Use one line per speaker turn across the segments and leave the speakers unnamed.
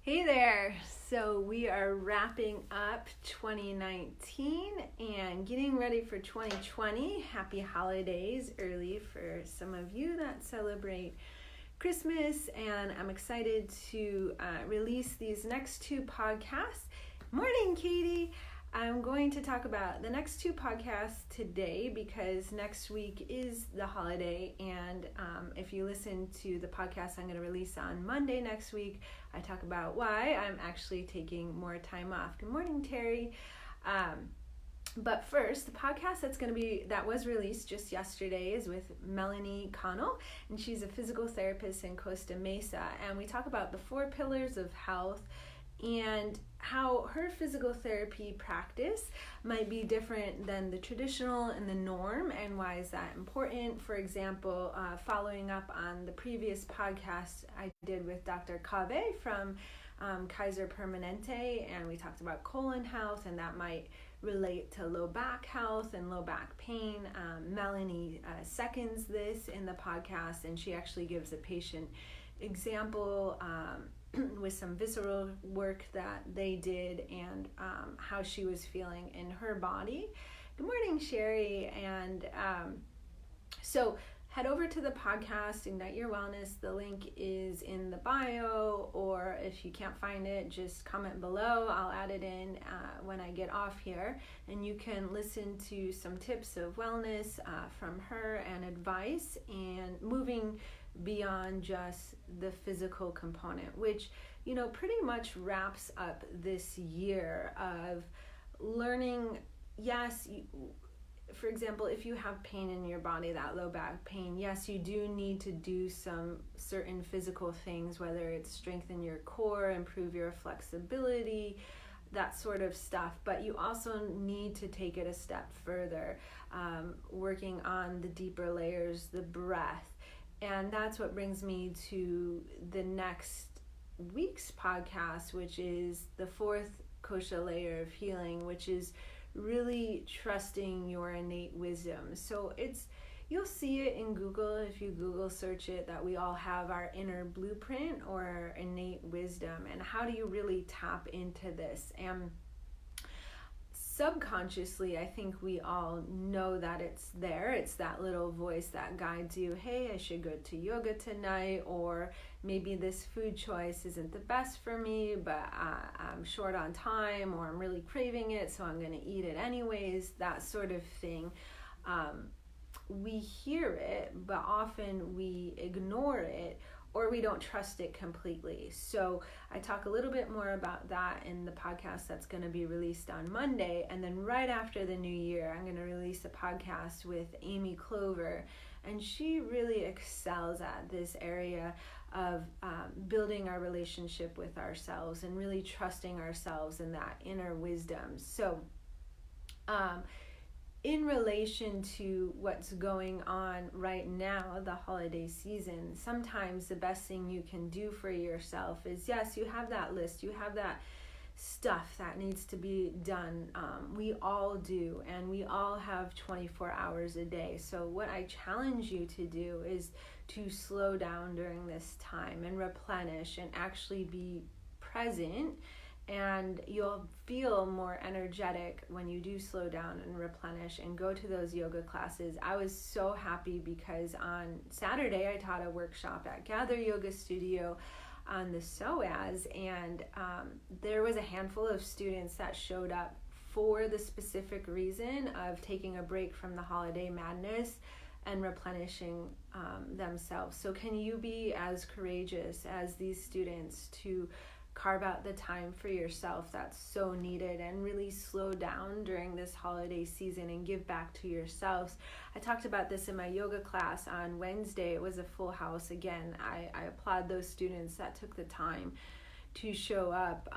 Hey there! So we are wrapping up 2019 and getting ready for 2020. Happy holidays early for some of you that celebrate Christmas, and I'm excited to release these next two podcasts. Morning, Katie! I'm going to talk about the next two podcasts today because next week is the holiday, and if you listen to the podcast I'm going to release on Monday next week, I talk about why I'm actually taking more time off. Good morning, Terry. But first, the podcast that was released just yesterday is with Melanie Connell, and she's a physical therapist in Costa Mesa, and we talk about the 4 pillars of health and how her physical therapy practice might be different than the traditional and the norm, and why is that important. For example, following up on the previous podcast I did with Dr. Cave from Kaiser Permanente, and we talked about colon health, and that might relate to low back health and low back pain. Melanie seconds this in the podcast, and she actually gives a patient example with some visceral work that they did, and how she was feeling in her body. Good morning, Sherry. And so head over to the podcast, Ignite Your Wellness. The link is in the bio, or if you can't find it, just comment below. I'll add it in when I get off here, and you can listen to some tips of wellness from her and advice, and moving beyond just the physical component, which pretty much wraps up this year of learning. Yes, for example, if you have pain in your body, that low back pain, yes, you do need to do some certain physical things, whether it's strengthen your core, improve your flexibility, that sort of stuff. But you also need to take it a step further, working on the deeper layers, the breath. And that's what brings me to the next week's podcast, which is the 4th kosha layer of healing, which is really trusting your innate wisdom. So you'll see it in Google, if you Google search it, that we all have our inner blueprint or innate wisdom. And how do you really tap into this? And subconsciously, I think we all know that it's there. It's that little voice that guides you. Hey, I should go to yoga tonight, or maybe this food choice isn't the best for me, but I'm short on time, or I'm really craving it, so I'm going to eat it anyways, that sort of thing. We hear it, but often we ignore it, or we don't trust it completely. So I talk a little bit more about that in the podcast that's going to be released on Monday. And then right after the new year, I'm going to release a podcast with Amy Clover. And she really excels at this area of building our relationship with ourselves and really trusting ourselves and that inner wisdom. So in relation to what's going on right now, the holiday season, sometimes the best thing you can do for yourself is, yes, you have that list, you have that stuff that needs to be done. We all do, and we all have 24 hours a day. So what I challenge you to do is to slow down during this time and replenish and actually be present. And you'll feel more energetic when you do slow down and replenish and go to those yoga classes. I was so happy because on Saturday I taught a workshop at Gather Yoga Studio on the SOAS, and there was a handful of students that showed up for the specific reason of taking a break from the holiday madness and replenishing themselves. So can you be as courageous as these students to carve out the time for yourself that's so needed, and really slow down during this holiday season and give back to yourselves? I talked about this in my yoga class on Wednesday. It was a full house again. I applaud those students that took the time to show up.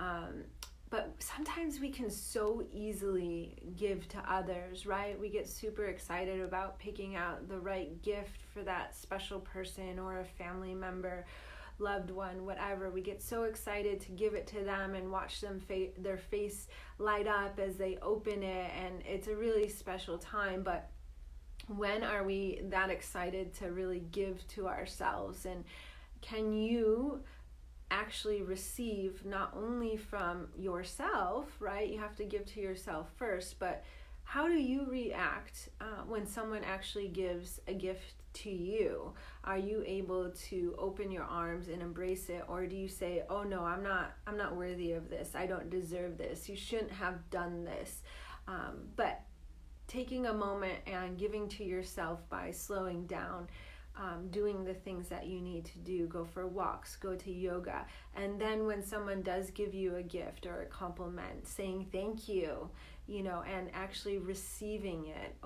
But sometimes we can so easily give to others, right? We get super excited about picking out the right gift for that special person or a family member, loved one, whatever. We get so excited to give it to them and watch them their face light up as they open it, and it's a really special time. But when are we that excited to really give to ourselves? And can you actually receive not only from yourself, right? You have to give to yourself first, but how do you react when someone actually gives a gift to you? Are you able to open your arms and embrace it, or do you say, "Oh no, I'm not worthy of this. I don't deserve this. You shouldn't have done this." But taking a moment and giving to yourself by slowing down, doing the things that you need to do, go for walks, go to yoga, and then when someone does give you a gift or a compliment, saying thank you, and actually receiving it,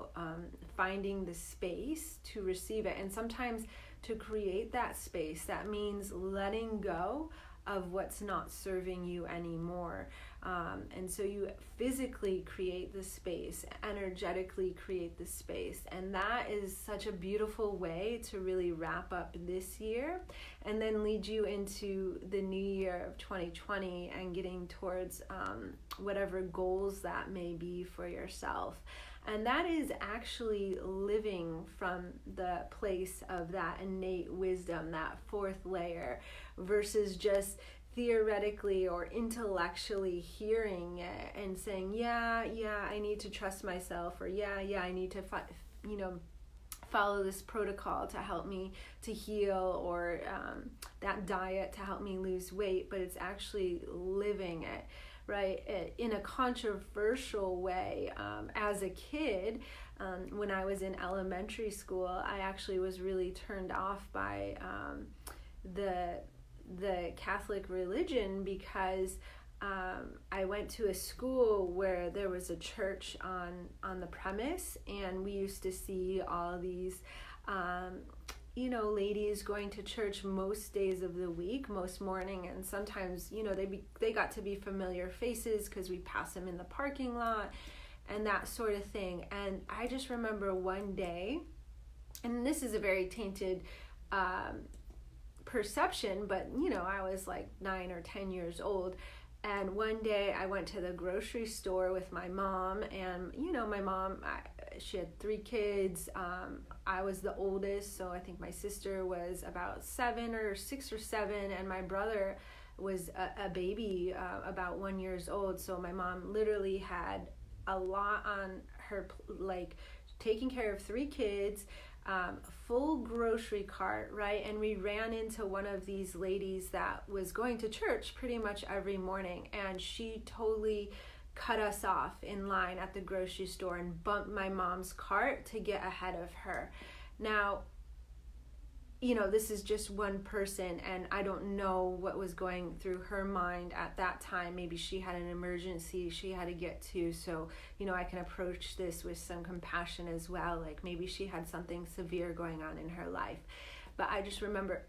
finding the space to receive it. And sometimes to create that space, that means letting go of what's not serving you anymore. And so you physically create the space, energetically create the space. And that is such a beautiful way to really wrap up this year and then lead you into the new year of 2020 and getting towards whatever goals that may be for yourself. And that is actually living from the place of that innate wisdom, that fourth layer, versus just theoretically or intellectually hearing it and saying, yeah, I need to trust myself, or yeah, I need to, follow this protocol to help me to heal, or that diet to help me lose weight. But it's actually living it, right, in a controversial way. As a kid, when I was in elementary school, I actually was really turned off by the Catholic religion, because I went to a school where there was a church on the premise, and we used to see all these ladies going to church most days of the week, most morning, and sometimes they got to be familiar faces because we pass them in the parking lot and that sort of thing. And I just remember one day, and this is a very tainted perception, but I was like 9 or 10 years old, and one day I went to the grocery store with my mom, and my mom, she had 3 kids. I was the oldest, so I think my sister was about 6 or 7, and my brother was a baby, about 1 year old. So my mom literally had a lot on her, like taking care of 3 kids, full grocery cart, right? And we ran into one of these ladies that was going to church pretty much every morning, and she totally cut us off in line at the grocery store and bumped my mom's cart to get ahead of her. Now, this is just one person, and I don't know what was going through her mind at that time. Maybe she had an emergency she had to get to, so I can approach this with some compassion as well. Like maybe she had something severe going on in her life. But I just remember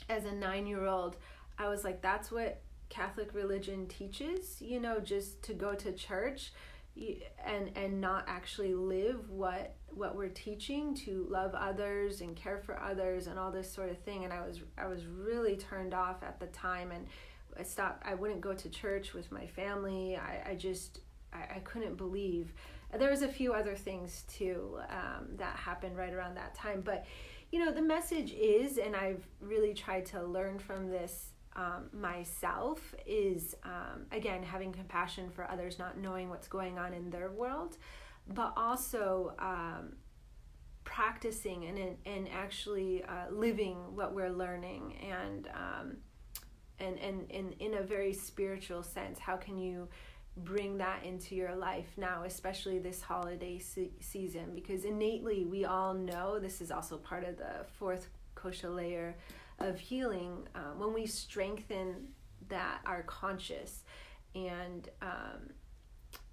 as a 9-year-old, I was like, that's what Catholic religion teaches, just to go to church and not actually live what we're teaching, to love others and care for others and all this sort of thing. And I was really turned off at the time, and I wouldn't go to church with my family. I couldn't believe. There was a few other things too that happened right around that time, but the message is, and I've really tried to learn from this myself, is again, having compassion for others, not knowing what's going on in their world, but also practicing and actually living what we're learning, and in a very spiritual sense. How can you bring that into your life now, especially this holiday season? Because innately we all know, this is also part of the fourth kosha layer of healing, when we strengthen that, our conscious, and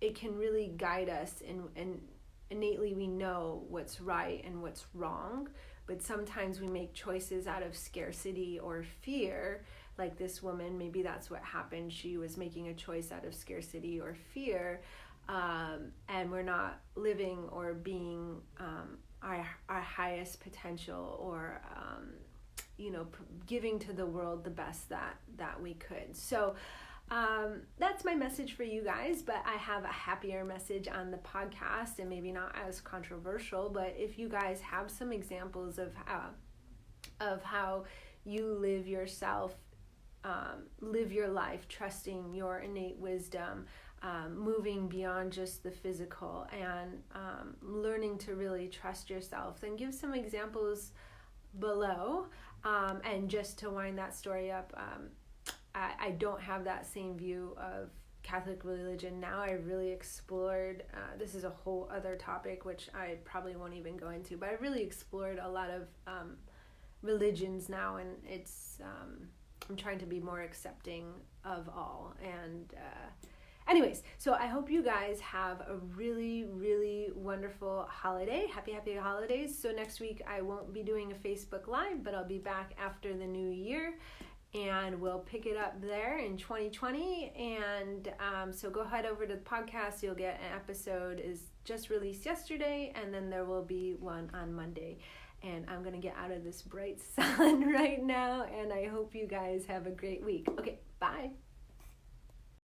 it can really guide us, and innately we know what's right and what's wrong, but sometimes we make choices out of scarcity or fear. Like this woman, maybe that's what happened. She was making a choice out of scarcity or fear, and we're not living or being our highest potential, or giving to the world the best that we could. So that's my message for you guys, but I have a happier message on the podcast, and maybe not as controversial, but if you guys have some examples of how you live yourself live your life trusting your innate wisdom, moving beyond just the physical, and learning to really trust yourself. And give some examples below. And just to wind that story up, I don't have that same view of Catholic religion now. I really explored, this is a whole other topic which I probably won't even go into, but I really explored a lot of religions now, and it's I'm trying to be more accepting of all. And anyways, so I hope you guys have a really, really wonderful holiday. Happy holidays. So next week I won't be doing a Facebook Live, but I'll be back after the new year, and we'll pick it up there in 2020. And so go head over to the podcast. You'll get an episode is just released yesterday, and then there will be one on Monday. And I'm going to get out of this bright sun right now, and I hope you guys have a great week. Okay, bye.